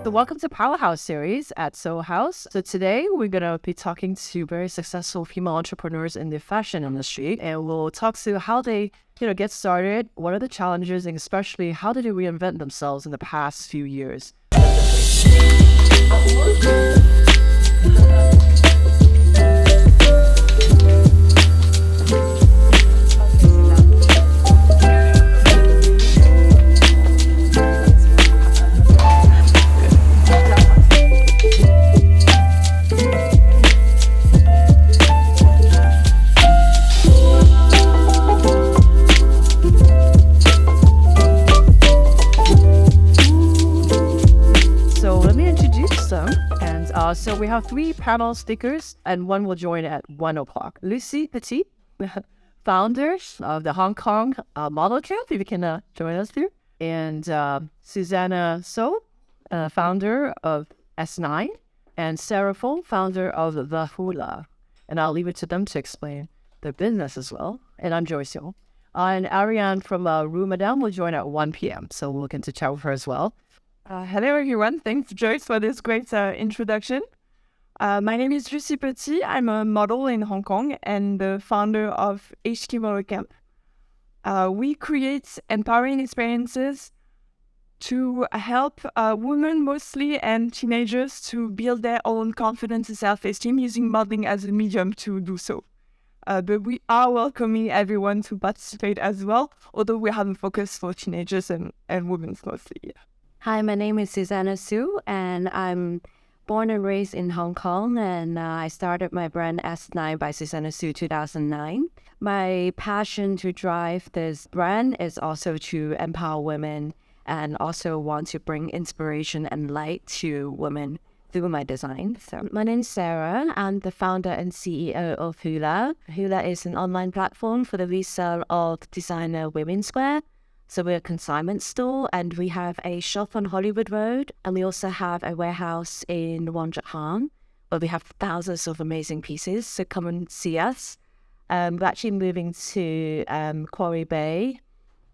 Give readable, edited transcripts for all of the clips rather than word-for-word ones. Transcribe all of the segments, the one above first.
So welcome to Powerhouse series at Soho House. So today we're going to be talking to very successful female entrepreneurs in the fashion industry, and we'll talk to how they, get started, what are the challenges, and especially how did they reinvent themselves in the past few years. So we have 3 panel stickers, and one will join at 1 o'clock. Lucy Petit, founder of the Hong Kong model camp, if you can join us here. And Susanna Soo, founder of S.Nine. And Sarah Fung, founder of the Hula. And I'll leave it to them to explain their business as well. And I'm Joyce. And Ariane from Rue Madame will join at 1 p.m. So we'll get to chat with her as well. Hello everyone, thanks Joyce for this great introduction. My name is Lucy Petit, I'm a model in Hong Kong and the founder of HK Model Camp. We create empowering experiences to help women mostly and teenagers to build their own confidence and self-esteem using modeling as a medium to do so. But we are welcoming everyone to participate as well, although we have a focus for teenagers and women mostly. Hi, my name is Susanna Soo, and I'm born and raised in Hong Kong, and I started my brand S.Nine by Susanna Soo 2009. My passion to drive this brand is also to empower women and also want to bring inspiration and light to women through my design. So my name's Sarah. I'm the founder and CEO of Hula. Hula is an online platform for the resale of designer women's wear. So we're a consignment store, and we have a shop on Hollywood Road, and we also have a warehouse in Wong Chuk Hang, where we have thousands of amazing pieces. So come and see us. We're actually moving to Quarry Bay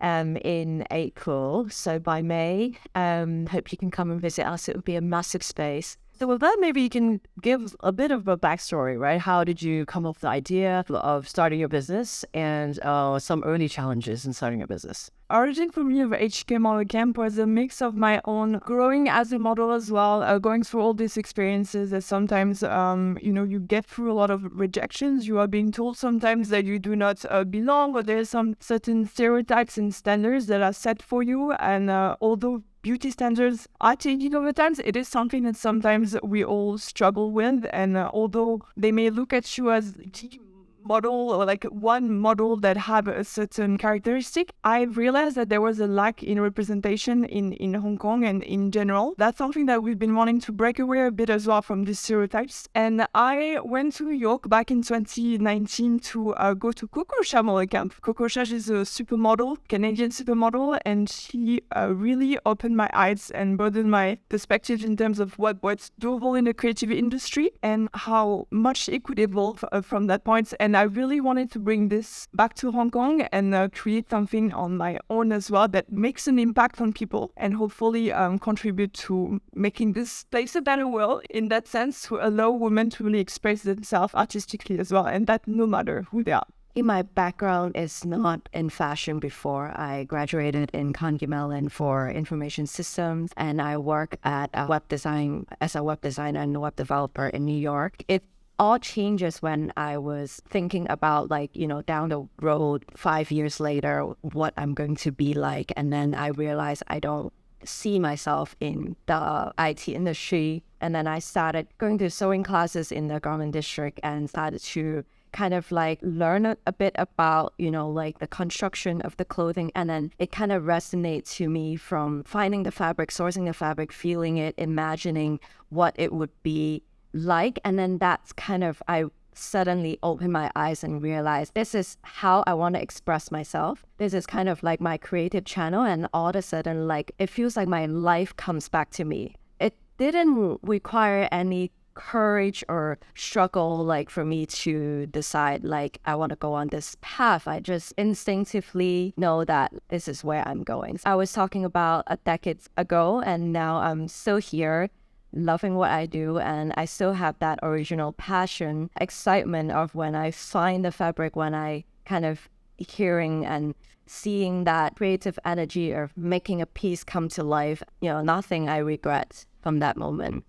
in April. So by May, hope you can come and visit us. It would be a massive space. So with that, maybe you can give a bit of a backstory, right? How did you come up with the idea of starting your business and some early challenges in starting a business? Origin for me of HK Model Camp was a mix of my own growing as a model as well, going through all these experiences that sometimes, you get through a lot of rejections. You are being told sometimes that you do not belong, or there's some certain stereotypes and standards that are set for you. And although beauty standards are changing over time, it is something that sometimes we all struggle with. And although they may look at you as the model or like one model that have a certain characteristic, I realized that there was a lack in representation in Hong Kong and in general. That's something that we've been wanting to break away a bit as well from these stereotypes. And I went to New York back in 2019 to go to Coco Cha Model Camp. Coco Cha is a supermodel, Canadian supermodel, and she really opened my eyes and broadened my perspective in terms of what's doable in the creative industry and how much it could evolve from that point. And I really wanted to bring this back to Hong Kong and create something on my own as well that makes an impact on people and hopefully contribute to making this place a better world in that sense, to allow women to really express themselves artistically as well, and that no matter who they are. My background is not in fashion before. I graduated in Carnegie Mellon for information systems, and I work at web design as a web designer and web developer in New York. It all changes when I was thinking about down the road 5 years later, what I'm going to be like. And then I realized I don't see myself in the IT industry. And then I started going to sewing classes in the garment district and started to kind of learn a bit about, the construction of the clothing. And then it kind of resonates to me from finding the fabric, sourcing the fabric, feeling it, imagining what it would be like. And then that's kind of, I suddenly opened my eyes and realized this is how I want to express myself. This is kind of like my creative channel, and all of a sudden it feels like my life comes back to me. It didn't require any courage or struggle like for me to decide like I want to go on this path. I just instinctively know that this is where I'm going. I was talking about a decade ago, and now I'm still here loving what I do, and I still have that original passion, excitement of when I find the fabric, when I kind of hearing and seeing that creative energy of making a piece come to life. Nothing I regret from that moment.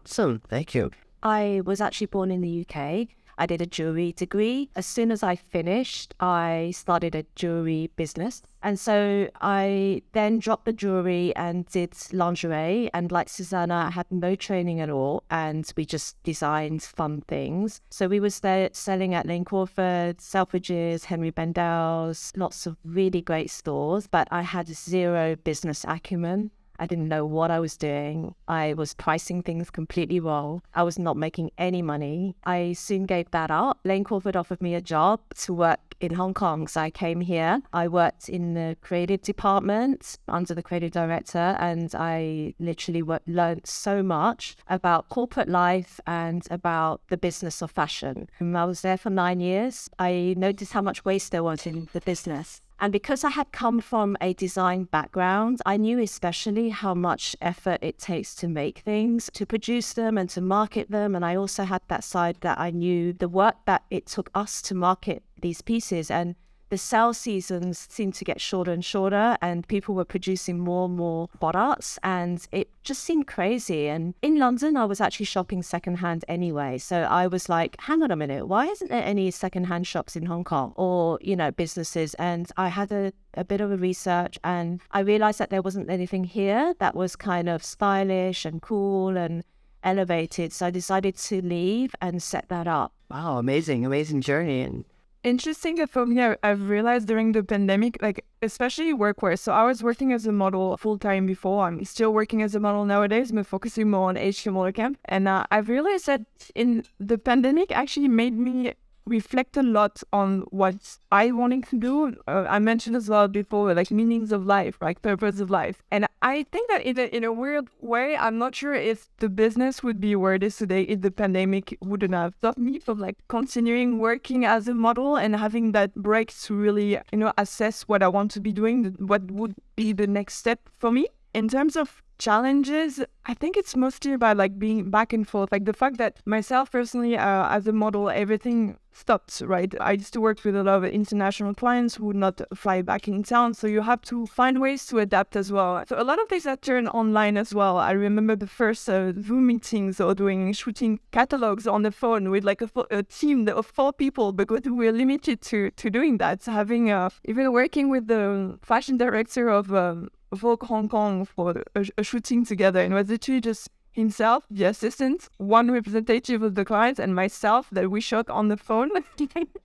Awesome. Thank you. I was actually born in the UK. I did a jewelry degree. As soon as I finished, I started a jewelry business. And so I then dropped the jewelry and did lingerie. And like Susanna, I had no training at all. And we just designed fun things. So we were selling at Lane Crawford, Selfridges, Henry Bendel's, lots of really great stores. But I had zero business acumen. I didn't know what I was doing. I was pricing things completely wrong. I was not making any money. I soon gave that up. Lane Crawford offered me a job to work in Hong Kong. So I came here. I worked in the creative department under the creative director, and I literally learned so much about corporate life and about the business of fashion. I was there for 9 years. I noticed how much waste there was in the business. And because I had come from a design background, I knew especially how much effort it takes to make things, to produce them and to market them. And I also had that side that I knew the work that it took us to market these pieces. And the sales seasons seemed to get shorter and shorter, and people were producing more and more products, and it just seemed crazy. And in London, I was actually shopping secondhand anyway. So I was like, hang on a minute, why isn't there any secondhand shops in Hong Kong or, businesses? And I had a bit of a research, and I realized that there wasn't anything here that was kind of stylish and cool and elevated. So I decided to leave and set that up. Wow, amazing journey. And Interesting that for me, I've realized during the pandemic, like especially workwear. So I was working as a model full time before. I'm still working as a model nowadays, but focusing more on HQ model camp. And I've realized that in the pandemic actually made me reflect a lot on what I wanted to do. I mentioned as well before, like meanings of life, right? Purpose of life. And I think that in a weird way, I'm not sure if the business would be where it is today if the pandemic wouldn't have stopped me from like continuing working as a model and having that break to really, assess what I want to be doing, what would be the next step for me. In terms of challenges, I think it's mostly about like being back and forth. Like the fact that myself personally, as a model, everything stopped, right? I used to work with a lot of international clients who would not fly back in town. So you have to find ways to adapt as well. So a lot of things that turn online as well. I remember the first Zoom meetings or shooting catalogs on the phone with like a team of 4 people, because we were limited to doing that. So having even working with the fashion director of Vogue Hong Kong for a shooting together, and it was literally just himself, the assistant, one representative of the client, and myself that we shot on the phone.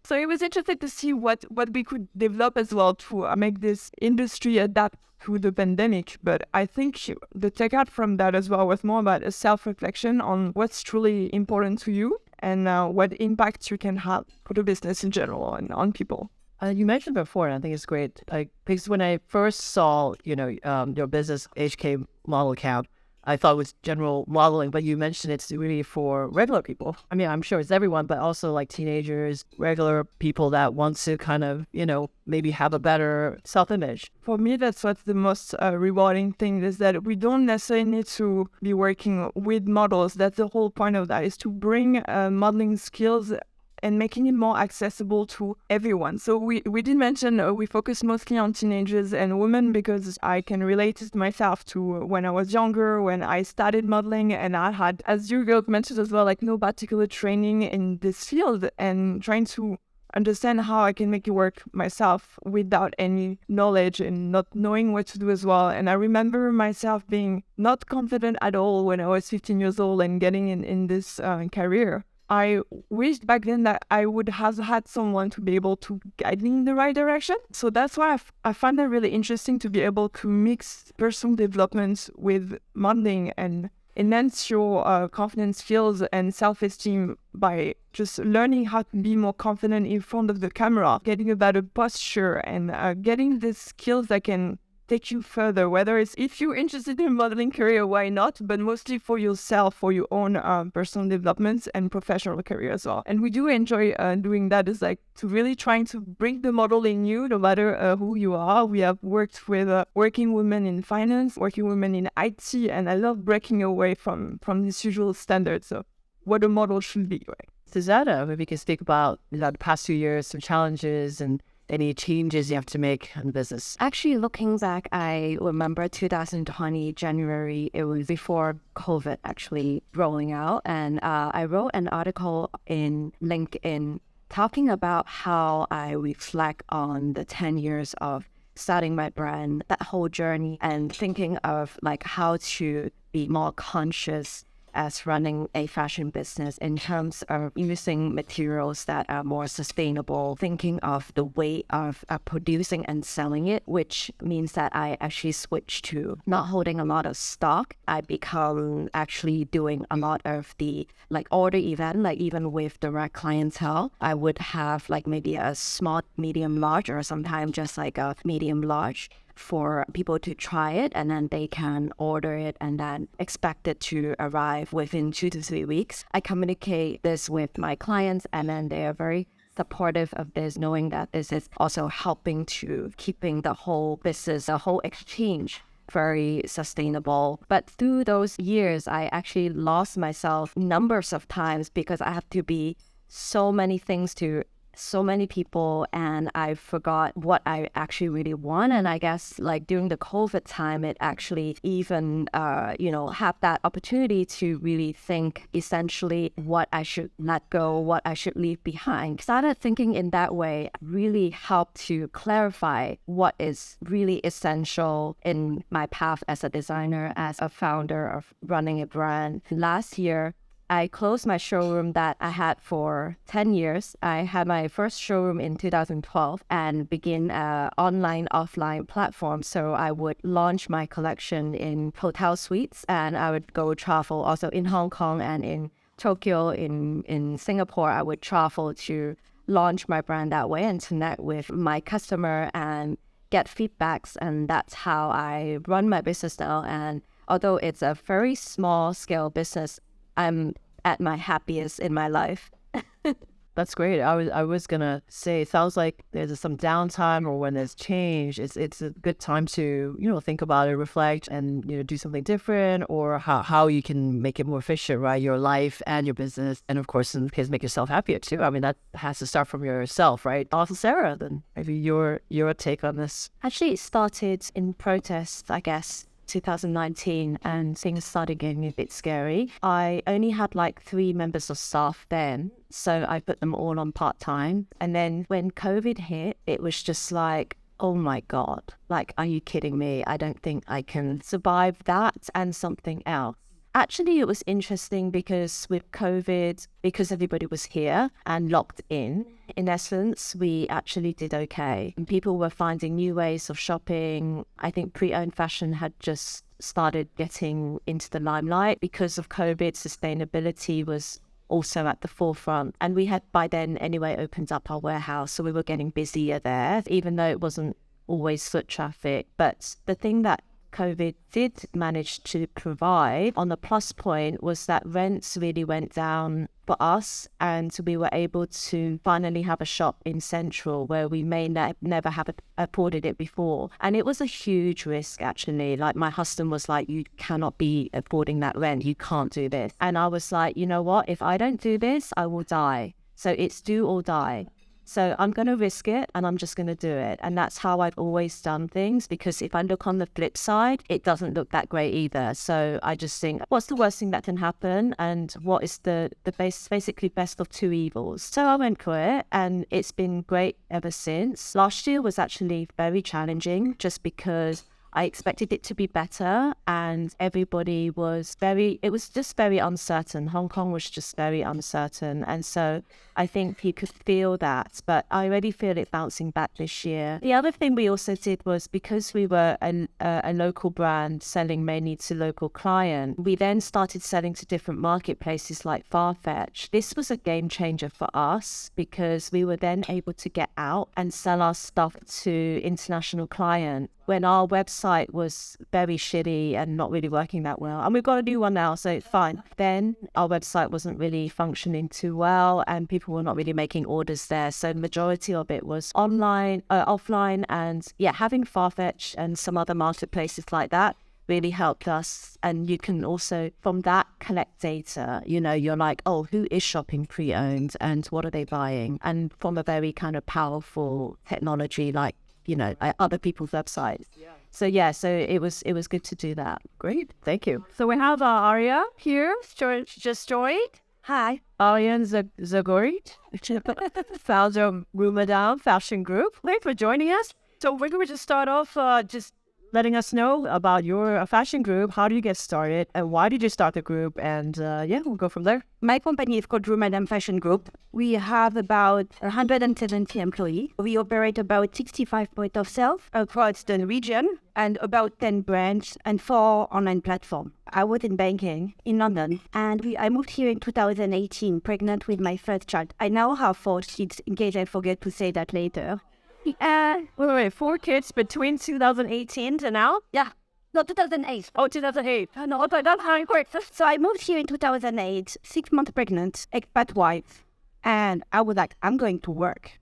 So it was interesting to see what we could develop as well to make this industry adapt to the pandemic. But I think the takeout from that as well was more about a self-reflection on what's truly important to you and what impact you can have for the business in general and on people. You mentioned before, and I think it's great, because when I first saw, your business HK model account, I thought it was general modeling, but you mentioned it's really for regular people. I mean, I'm sure it's everyone, but also like teenagers, regular people that want to kind of, maybe have a better self-image. For me, that's what's the most rewarding thing, is that we don't necessarily need to be working with models. That's the whole point of that, is to bring modeling skills and making it more accessible to everyone. So we did mention we focus mostly on teenagers and women, because I can relate it myself to when I was younger, when I started modeling, and I had, as you girls mentioned as well, like no particular training in this field, and trying to understand how I can make it work myself without any knowledge and not knowing what to do as well. And I remember myself being not confident at all when I was 15 years old and getting in this career. I wished back then that I would have had someone to be able to guide me in the right direction. So that's why I find that really interesting, to be able to mix personal development with modeling and enhance your confidence skills and self-esteem by just learning how to be more confident in front of the camera, getting a better posture, and getting the skills that can take you further, whether it's if you're interested in modeling career, why not, but mostly for yourself, for your own personal development and professional career as well. And we do enjoy doing that, is like to really trying to bring the model in you, no matter who you are. We have worked with working women in finance, working women in IT, and I love breaking away from this usual standards of what a model should be. Right? Susanna, maybe you can speak about the past 2 years, some challenges and any changes you have to make in the business. Actually, looking back, I remember 2020 January. It was before COVID actually rolling out, and I wrote an article in LinkedIn talking about how I reflect on the 10 years of starting my brand, that whole journey, and thinking of like how to be more conscious as running a fashion business in terms of using materials that are more sustainable, thinking of the way of producing and selling it, which means that I actually switched to not holding a lot of stock. I become actually doing a lot of the like order event, like even with direct clientele, I would have like maybe a small, medium, large, or sometimes just like a medium, large, for people to try it, and then they can order it and then expect it to arrive within 2 to 3 weeks. I communicate this with my clients, and then they are very supportive of this, knowing that this is also helping to keeping the whole business, the whole exchange very sustainable. But through those years, I actually lost myself numbers of times because I have to be so many things to so many people, and I forgot what I actually really want. And I guess like during the COVID time, it actually even, have that opportunity to really think essentially what I should let go, what I should leave behind. Started thinking in that way really helped to clarify what is really essential in my path as a designer, as a founder of running a brand. Last year, I closed my showroom that I had for 10 years. I had my first showroom in 2012 and begin an online, offline platform. So I would launch my collection in hotel suites, and I would go travel also in Hong Kong and in Tokyo, in Singapore. I would travel to launch my brand that way and connect with my customer and get feedbacks. And that's how I run my business now. And although it's a very small scale business, I'm at my happiest in my life. That's great. I was gonna say, it sounds like there's some downtime, or when there's change, it's a good time to think about it, reflect, and do something different, or how you can make it more efficient, right? Your life and your business, and of course, in the case, make yourself happier too. I mean, that has to start from yourself, right? Also, Sarah, then maybe your take on this. Actually, it started in protest, I guess, 2019, and things started getting a bit scary. I only had like 3 members of staff then, so I put them all on part-time. And then when COVID hit, it was just like, oh my God, like, are you kidding me? I don't think I can survive that and something else. Actually, it was interesting because with COVID, because everybody was here and locked in essence, we actually did okay. And people were finding new ways of shopping. I think pre-owned fashion had just started getting into the limelight. Because of COVID, sustainability was also at the forefront. And we had by then anyway opened up our warehouse, so we were getting busier there, even though it wasn't always foot traffic. But the thing that COVID did manage to provide on the plus point was that rents really went down for us, and we were able to finally have a shop in Central where we may never have afforded it before. And it was a huge risk, actually. Like, my husband was like, you cannot be affording that rent, you can't do this. And I was like, you know what, if I don't do this, I will die. So it's do or die. So I'm going to risk it, and I'm just going to do it. And that's how I've always done things, because if I look on the flip side, it doesn't look that great either. So I just think, what's the worst thing that can happen? And what is the basically best of 2 evils? So I went for it, and it's been great ever since. Last year was actually very challenging, just because I expected it to be better, and everybody it was just very uncertain. Hong Kong was just very uncertain. And so I think you could feel that, but I already feel it bouncing back this year. The other thing we also did was, because we were a local brand selling mainly to local clients, we then started selling to different marketplaces like Farfetch. This was a game changer for us, because we were then able to get out and sell our stuff to international clients. when our website was very shitty and not really working that well. And we've got a new one now, so it's fine. Then our website wasn't really functioning too well and people were not really making orders there. So the majority of it was online, offline, and having Farfetch and some other marketplaces like that really helped us. And you can also, from that, collect data. You're like, oh, who is shopping pre-owned and what are they buying? And from a very kind of powerful technology like, other people's websites. So it was good to do that. Great, thank you. So we have Aria here, just joined. Hi. Ariane Zagury, founder of Rue Madame Fashion Group. Thanks for joining us. So we're going to start off just letting us know about your fashion group. How did you get started and why did you start the group? And we'll go from there. My company is called Rue Madame Fashion Group. We have about 170 employees. We operate about 65 points of sale across the region and about 10 brands and 4 online platforms. I was in banking in London and I moved here in 2018, pregnant with my first child. I now have 4 kids, in case I forget to say that later. Wait, 4 kids between 2018 to now? Yeah. No, 2008. Oh, 2008. No, that's how it works. So I moved here in 2008, 6 months pregnant, expat wife. And I was like, I'm going to work.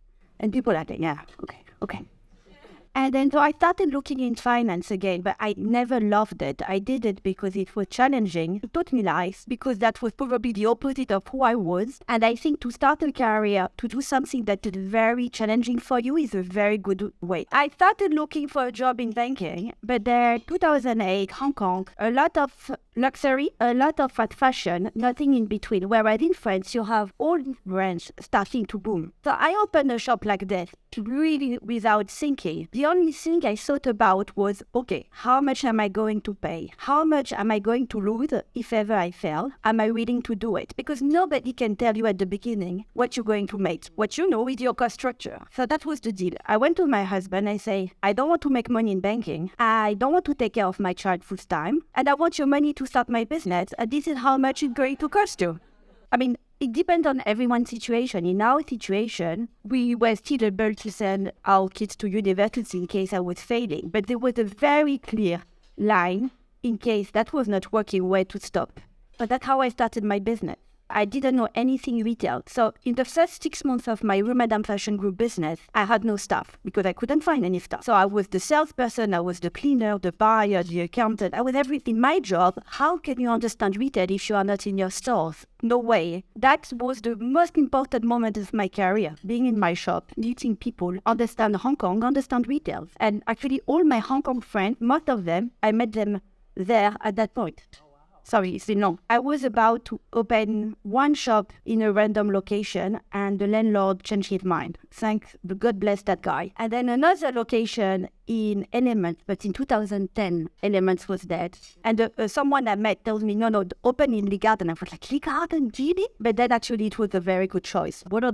And people are like, yeah, okay. And then so I started looking in finance again, but I never loved it. I did it because it was challenging. It taught me life because that was probably the opposite of who I was. And I think to start a career, to do something that is very challenging for you is a very good way. I started looking for a job in banking, but there, 2008, Hong Kong, a lot of luxury, a lot of fast fashion, nothing in between. Whereas in France, you have all these brands starting to boom. So I opened a shop like this, really without thinking. The only thing I thought about was, okay, how much am I going to pay? How much am I going to lose if ever I fail? Am I willing to do it? Because nobody can tell you at the beginning what you're going to make. What you know is your cost structure. So that was the deal. I went to my husband and say, I don't want to make money in banking. I don't want to take care of my child full time. And I want your money to start my business. And this is how much it's going to cost you. I mean, it depends on everyone's situation. In our situation, we were still able to send our kids to university in case I was failing. But there was a very clear line in case that was not working, where to stop. But that's how I started my business. I didn't know anything retail. So in the first 6 months of my Rue Madame Fashion Group business, I had no staff because I couldn't find any staff. So I was the salesperson, I was the cleaner, the buyer, the accountant. I was everything. My job, how can you understand retail if you are not in your stores? No way. That was the most important moment of my career, being in my shop, meeting people, understand Hong Kong, understand retail. And actually all my Hong Kong friends, most of them, I met them there at that point. Sorry, it's been long. I was about to open one shop in a random location and the landlord changed his mind. God bless that guy. And then another location in Elements, but in 2010, Elements was dead. And someone I met tells me, no, open in Lee Garden. I was like, Lee Garden, really? But then actually it was a very good choice. What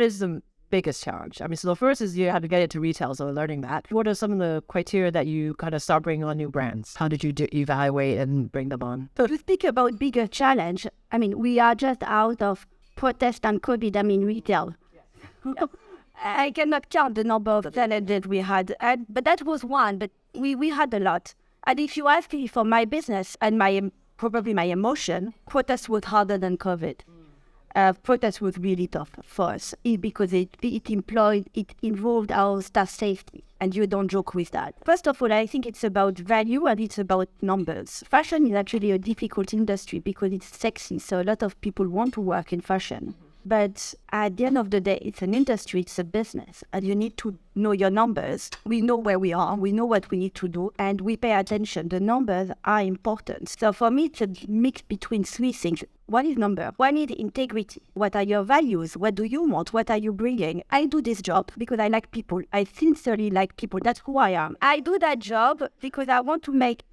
is the biggest challenge? I mean, so the first is you had to get into retail, so learning that. What are some of the criteria that you kind of start bringing on new brands? How did you evaluate and bring them on? So to speak about bigger challenge, I mean, we are just out of protest and COVID, retail. Yes. I cannot count the number of challenges we had, but that was one, but we had a lot. And if you ask me for my business and probably my emotion, protest was harder than COVID. Protest was really tough for us because it involved our staff safety, and you don't joke with that. First of all, I think it's about value and it's about numbers. Fashion is actually a difficult industry because it's sexy, so a lot of people want to work in fashion. But at the end of the day, it's an industry, it's a business, and you need to know your numbers. We know where we are, we know what we need to do, and we pay attention. The numbers are important. So for me, it's a mix between 3 things. One is number. One is integrity. What are your values? What do you want? What are you bringing? I do this job because I like people. I sincerely like people. That's who I am. I do that job because I want to make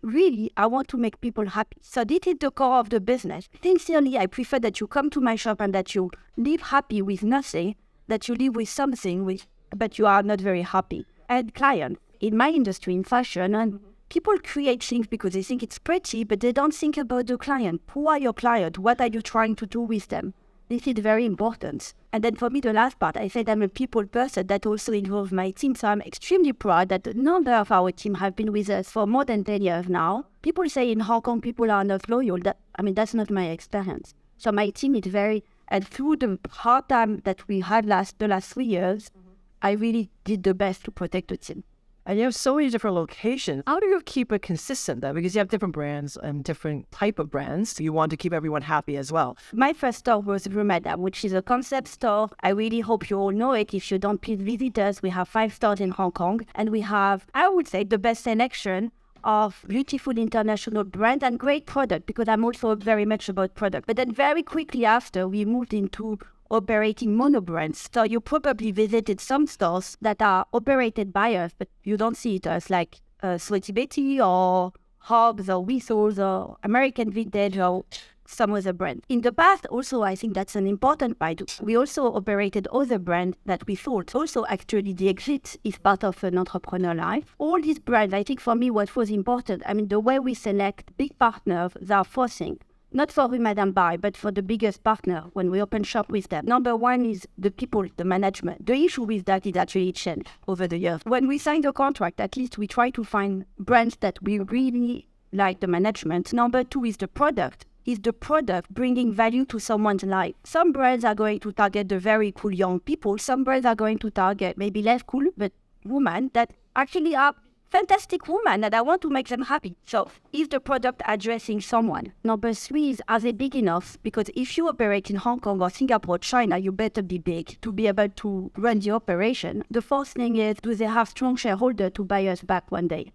people happy. So this is the core of the business. Sincerely, I prefer that you come to my shop and that you live happy with nothing, that you live with something, but you are not very happy. And clients, in my industry, in fashion, and people create things because they think it's pretty, but they don't think about the client. Who are your client? What are you trying to do with them? This is very important. And then for me, the last part, I said I'm a people person that also involves my team. So I'm extremely proud that a number of our team have been with us for more than 10 years now. People say in Hong Kong, people are not loyal. That's not my experience. So my team is very, and through the hard time that we had the last 3 years, I really did the best to protect the team. And you have so many different locations. How do you keep it consistent though? Because you have different brands and different type of brands. You want to keep everyone happy as well. My first store was Rue Madame, which is a concept store. I really hope you all know it. If you don't, please visit us. We have 5 stores in Hong Kong. And we have, I would say, the best selection of beautiful international brand and great product, because I'm also very much about product. But then very quickly after, we moved into operating mono brands. So you probably visited some stores that are operated by us, but you don't see it as like Sweaty Betty or Hobbs or Whistles or American Vintage or some other brand. In the past, also, I think that's an important part. We also operated other brands that we thought. Also, actually, the exit is part of an entrepreneur life. All these brands, I think for me, what was important, the way we select big partners, they are forcing. Not for Rue Madame Bar, but for the biggest partner when we open shop with them. Number one is the people, the management. The issue with that is actually changed over the years. When we sign the contract, at least we try to find brands that we really like the management. Number two is the product. Is the product bringing value to someone's life? Some brands are going to target the very cool young people. Some brands are going to target maybe less cool, but women that actually are fantastic women and I want to make them happy. So is the product addressing someone? Number three is, are they big enough? Because if you operate in Hong Kong or Singapore, China, you better be big to be able to run the operation. The fourth thing is, do they have strong shareholders to buy us back one day?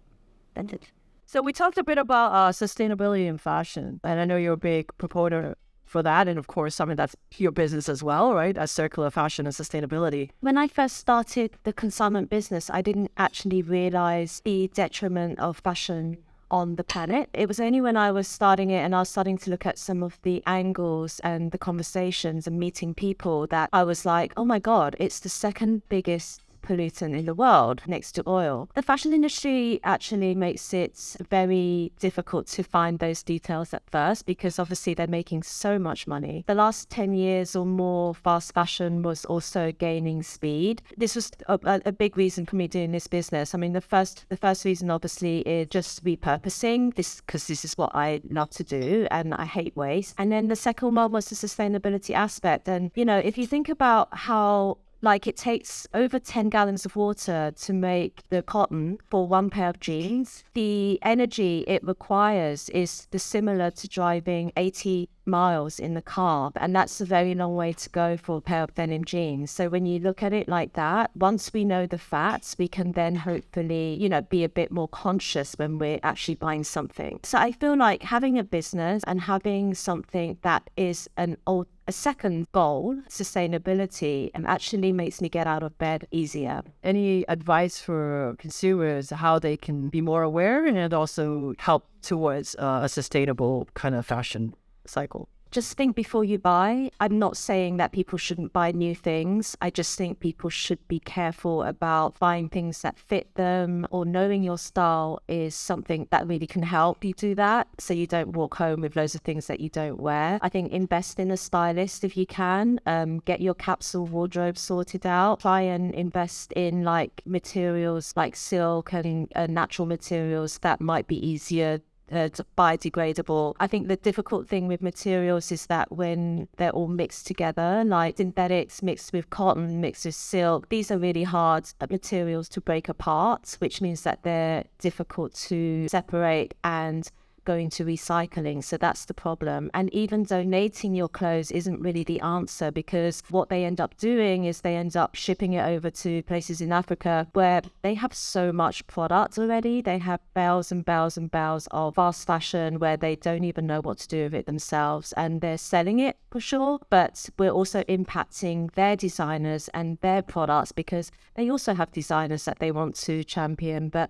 That's it. So we talked a bit about sustainability in fashion, and I know you're a big proponent for that, and of course, something that's your business as well, right? As circular fashion and sustainability. When I first started the consignment business, I didn't actually realize the detriment of fashion on the planet. It was only when I was starting it and I was starting to look at some of the angles and the conversations and meeting people that I was like, oh my God, it's the second biggest pollutant in the world next to oil. The fashion industry actually makes it very difficult to find those details at first because obviously they're making so much money. The last 10 years or more, fast fashion was also gaining speed. This was a big reason for me doing this business. The first reason obviously is just repurposing this, because this is what I love to do and I hate waste. And then the second one was the sustainability aspect. And if you think about how it takes over 10 gallons of water to make the cotton for one pair of jeans. The energy it requires is similar to driving 80 miles in the car. And that's a very long way to go for a pair of denim jeans. So when you look at it like that, once we know the facts, we can then hopefully, be a bit more conscious when we're actually buying something. So I feel like having a business and having something that is a second goal, sustainability, actually makes me get out of bed easier. Any advice for consumers how they can be more aware and also help towards a sustainable kind of fashion cycle? Just think before you buy. I'm not saying that people shouldn't buy new things. I just think people should be careful about buying things that fit them, or knowing your style is something that really can help you do that, so you don't walk home with loads of things that you don't wear. I think invest in a stylist if you can. Get your capsule wardrobe sorted out. Try and invest in materials like silk and natural materials that might be easier biodegradable. I think the difficult thing with materials is that when they're all mixed together, like synthetics mixed with cotton, mixed with silk, these are really hard materials to break apart, which means that they're difficult to separate and go into recycling. So that's the problem. And even donating your clothes isn't really the answer, because what they end up doing is they end up shipping it over to places in Africa where they have so much product already. They have bales and bales and bales of fast fashion where they don't even know what to do with it themselves, and they're selling it for sure, but we're also impacting their designers and their products because they also have designers that they want to champion, but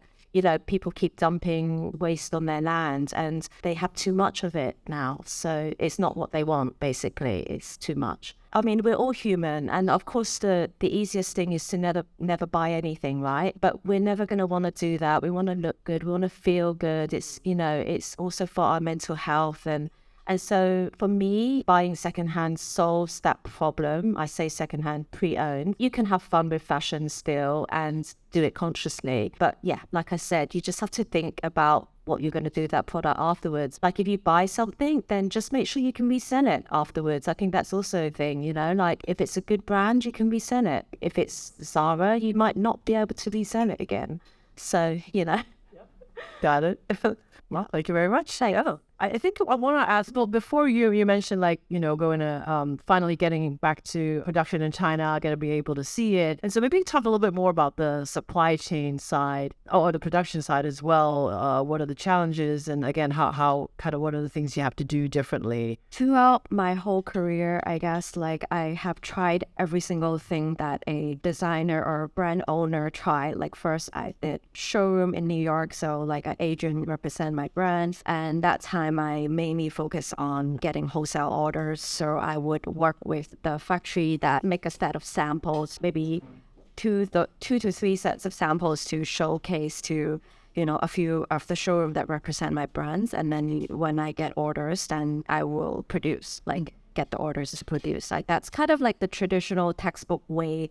people keep dumping waste on their land and they have too much of it now. So it's not what they want, basically. It's too much. We're all human. And of course, the easiest thing is to never buy anything, right? But we're never going to want to do that. We want to look good. We want to feel good. It's also for our mental health. And And so for me, buying secondhand solves that problem. I say secondhand, pre-owned. You can have fun with fashion still and do it consciously. But yeah, like I said, you just have to think about what you're going to do with that product afterwards. Like if you buy something, then just make sure you can resell it afterwards. I think that's also a thing, you know, like if it's a good brand, you can resell it. If it's Zara, you might not be able to resell it again. So, you know. Got it. Well, thank you very much. I think I want to ask, well, before you mentioned like, you know, going to finally getting back to production in China, going to be able to see it. And so maybe talk a little bit more about the supply chain side or the production side as well. What are the challenges? And again, how kind of what are the things you have to do differently? Throughout my whole career, I guess, like I have tried every single thing that a designer or brand owner tried. Like first I did showroom in New York. So like an agent represent my brands. And that time I mainly focus on getting wholesale orders. So I would work with the factory that make a set of samples, maybe two to three sets of samples to showcase to, you know, a few of the showroom that represent my brands. And then when I get orders, then I will produce, like get the orders to produce. Like that's kind of like the traditional textbook way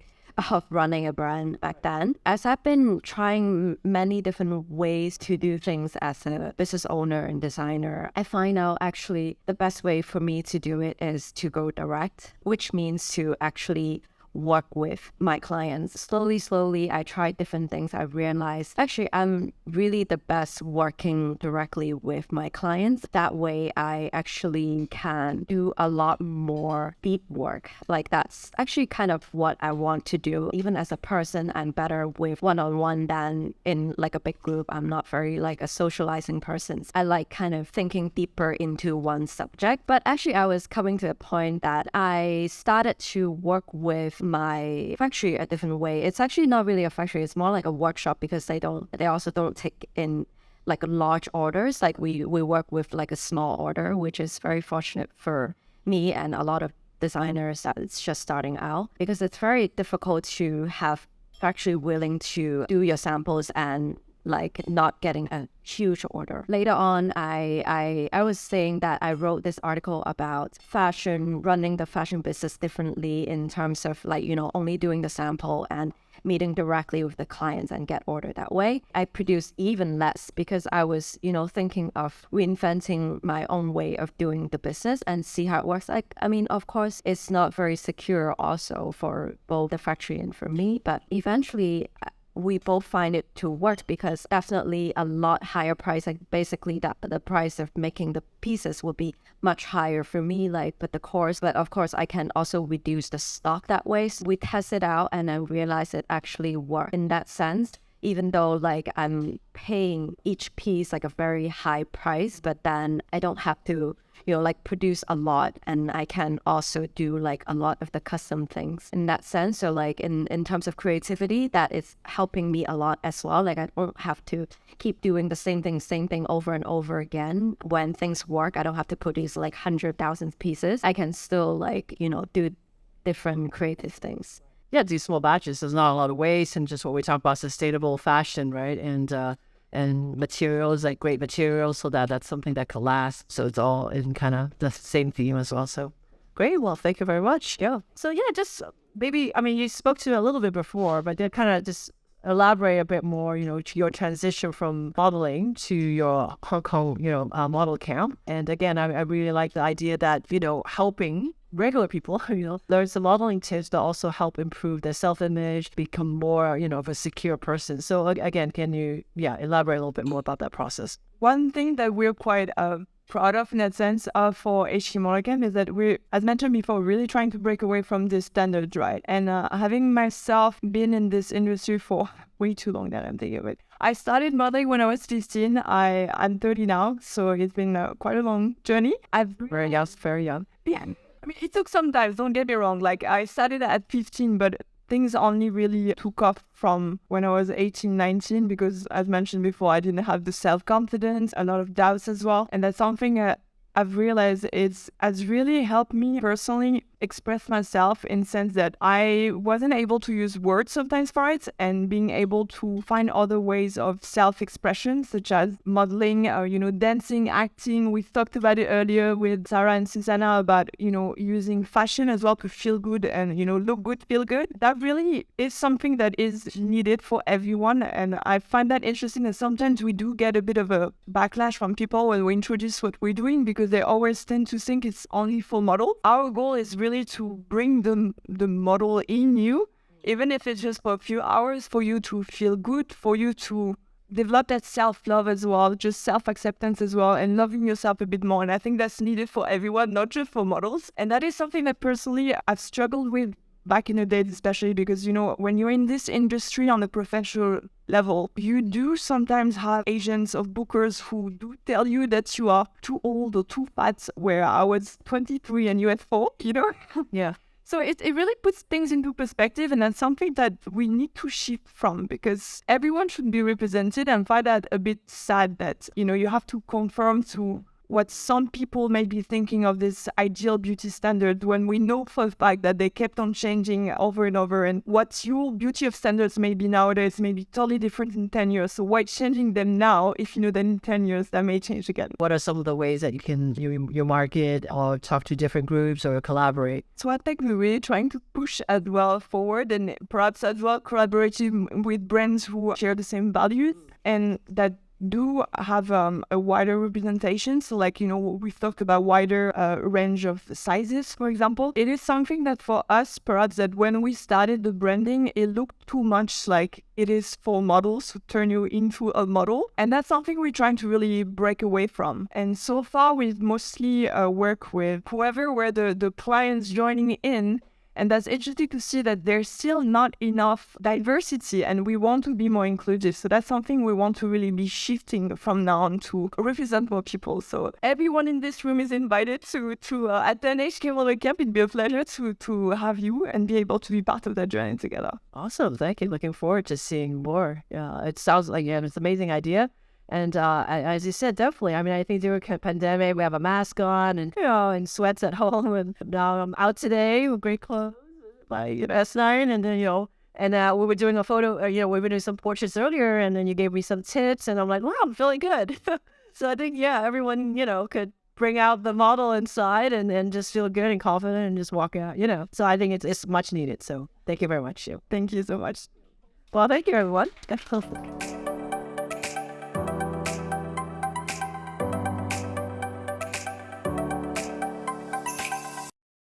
of running a brand back then. As I've been trying many different ways to do things as a business owner and designer, I find out actually the best way for me to do it is to go direct, which means to actually work with my clients. Slowly, I tried different things. I realized actually I'm really the best working directly with my clients. That way I actually can do a lot more deep work. Like that's actually kind of what I want to do. Even as a person, I'm better with one-on-one than in like a big group. I'm not very like a socializing person. I like kind of thinking deeper into one subject. But actually I was coming to a point that I started to work with my factory a different way. It's actually not really a factory, it's more like a workshop because they also don't take in like large orders. Like we work with like a small order, which is very fortunate for me and a lot of designers that it's just starting out, because it's very difficult to have factory willing to do your samples and like not getting a huge order. Later on, I was saying that I wrote this article about fashion, running the fashion business differently in terms of like, you know, only doing the sample and meeting directly with the clients and get order that way. I produced even less because I was, you know, thinking of reinventing my own way of doing the business and see how it works. Like, I mean, of course, it's not very secure also for both the factory and for me, but eventually we both find it to work because definitely a lot higher price. Like basically that the price of making the pieces will be much higher for me, like but of course I can also reduce the stock that way. So we test it out and I realized it actually worked in that sense, even though like I'm paying each piece like a very high price, but then I don't have to, you know, like produce a lot, and I can also do like a lot of the custom things in that sense. So like in terms of creativity, that is helping me a lot as well. Like I don't have to keep doing the same thing over and over again. When things work, I don't have to produce like 100,000 pieces. I can still like, you know, do different creative things. Yeah, do small batches. There's not a lot of waste, and just what we talk about, sustainable fashion, right? And materials, like great materials, so that's something that could last. So it's all in kind of the same theme as well. So great. Well, thank you very much. Yeah. So yeah, just maybe, I mean, you spoke to it a little bit before, but then kind of just elaborate a bit more, you know, to your transition from modeling to your Hong Kong, you know, model camp. And again, I really like the idea that, you know, helping regular people, you know, learn some modeling tips that also help improve their self-image, become more, you know, of a secure person. So again, can you, elaborate a little bit more about that process? One thing that we're quite proud of in that sense for HK Model Camp is that we're, as mentioned before, really trying to break away from this standard, right? And having myself been in this industry for way too long that I'm thinking of it. I started modeling when I was 15. I'm 30 now, so it's been quite a long journey. Very young. Yeah. I mean, it took some time, don't get me wrong. Like, I started at 15, but things only really took off from when I was 18, 19, because as mentioned before, I didn't have the self-confidence, a lot of doubts as well. And that's something I've realized has really helped me personally express myself in the sense that I wasn't able to use words sometimes for it, and being able to find other ways of self-expression, such as modeling or, dancing, acting. We've talked about it earlier with Sarah and Susanna about, using fashion as well to feel good and, look good, feel good. That really is something that is needed for everyone. And I find that interesting that sometimes we do get a bit of a backlash from people when we introduce what we're doing, because they always tend to think it's only for model. Our goal is really to bring the model in you, even if it's just for a few hours, for you to feel good, for you to develop that self-love as well, just self-acceptance as well, and loving yourself a bit more. And I think that's needed for everyone, not just for models. And that is something that personally I've struggled with back in the days, especially because, when you're in this industry on a professional level, you do sometimes have agents or bookers who do tell you that you are too old or too fat, where I was 23 and you had 4, Yeah. So it really puts things into perspective, and that's something that we need to shift from, because everyone should be represented. And find that a bit sad that, you have to conform to what some people may be thinking of this ideal beauty standard, when we know for a fact that they kept on changing over and over, and what your beauty of standards may be nowadays may be totally different in 10 years. So why changing them now if you know that in 10 years that may change again? What are some of the ways that you can you market or talk to different groups or collaborate? So I think we're really trying to push as well forward, and perhaps as well collaborating with brands who share the same values and that do have a wider representation. So we've talked about wider range of sizes, for example. It is something that for us, perhaps that when we started the branding, it looked too much like it is for models to turn you into a model. And that's something we're trying to really break away from. And so far, we've mostly worked with whoever were the clients joining in. And that's interesting to see that there's still not enough diversity, and we want to be more inclusive. So that's something we want to really be shifting from now on, to represent more people. So everyone in this room is invited to attend HK Model Camp. It'd be a pleasure to have you and be able to be part of that journey together. Awesome. Thank you. Looking forward to seeing more. Yeah, it sounds like it's an amazing idea. And as you said, definitely. I mean, I think during the pandemic, we have a mask on and, and sweats at home. And now I'm out today with great clothes by S.Nine. And then, and we were doing a photo, we were doing some portraits earlier. And then you gave me some tips. And I'm like, wow, I'm feeling good. So I think, everyone, could bring out the model inside and just feel good and confident and just walk out, So I think it's much needed. So thank you very much, Sue. Thank you so much. Well, thank you, everyone.